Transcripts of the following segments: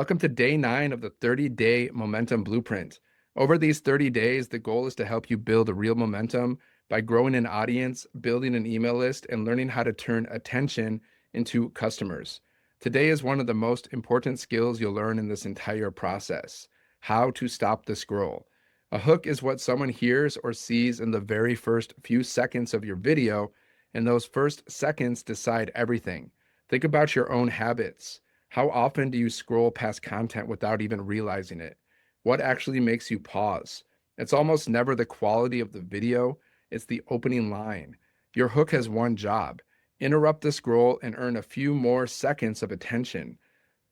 Welcome to day 9 of the 30-day momentum blueprint. Over these 30 days, the goal is to help you build a real momentum by growing an audience, building an email list, and learning how to turn attention into customers. Today is one of the most important skills you'll learn in this entire process: how to stop the scroll. A hook is what someone hears or sees in the very first few seconds of your video, and those first seconds decide everything. Think about your own habits. How often do you scroll past content without even realizing it? What actually makes you pause? It's almost never the quality of the video, it's the opening line. Your hook has one job: interrupt the scroll and earn a few more seconds of attention.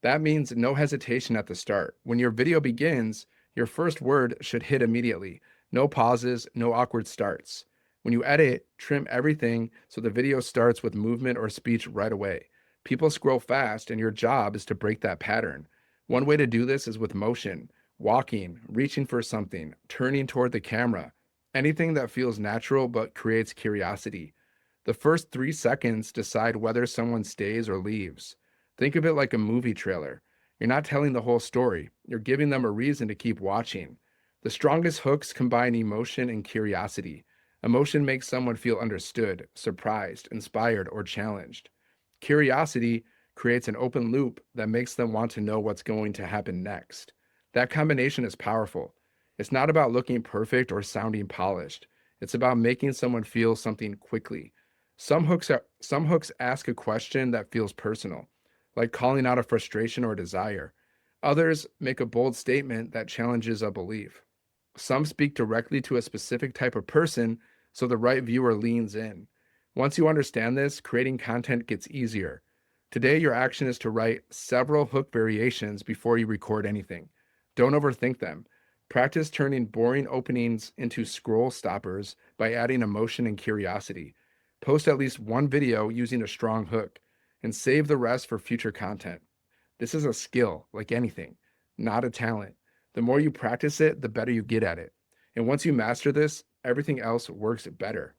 That means no hesitation at the start. When your video begins, your first word should hit immediately. No pauses, no awkward starts. When you edit, trim everything so the video starts with movement or speech right away. People scroll fast, and your job is to break that pattern. One way to do this is with motion: walking, reaching for something, turning toward the camera. Anything that feels natural but creates curiosity. The first 3 seconds decide whether someone stays or leaves. Think of it like a movie trailer. You're not telling the whole story, you're giving them a reason to keep watching. The strongest hooks combine emotion and curiosity. Emotion makes someone feel understood, surprised, inspired, or challenged. Curiosity creates an open loop that makes them want to know what's going to happen next. That combination is powerful. It's not about looking perfect or sounding polished. It's about making someone feel something quickly. Some hooks ask a question that feels personal, like calling out a frustration or desire. Others make a bold statement that challenges a belief. Some speak directly to a specific type of person, so the right viewer leans in. Once you understand this, creating content gets easier. Today, your action is to write several hook variations before you record anything. Don't overthink them. Practice turning boring openings into scroll stoppers by adding emotion and curiosity. Post at least one video using a strong hook, and save the rest for future content. This is a skill, like anything, not a talent. The more you practice it, the better you get at it. And once you master this, everything else works better.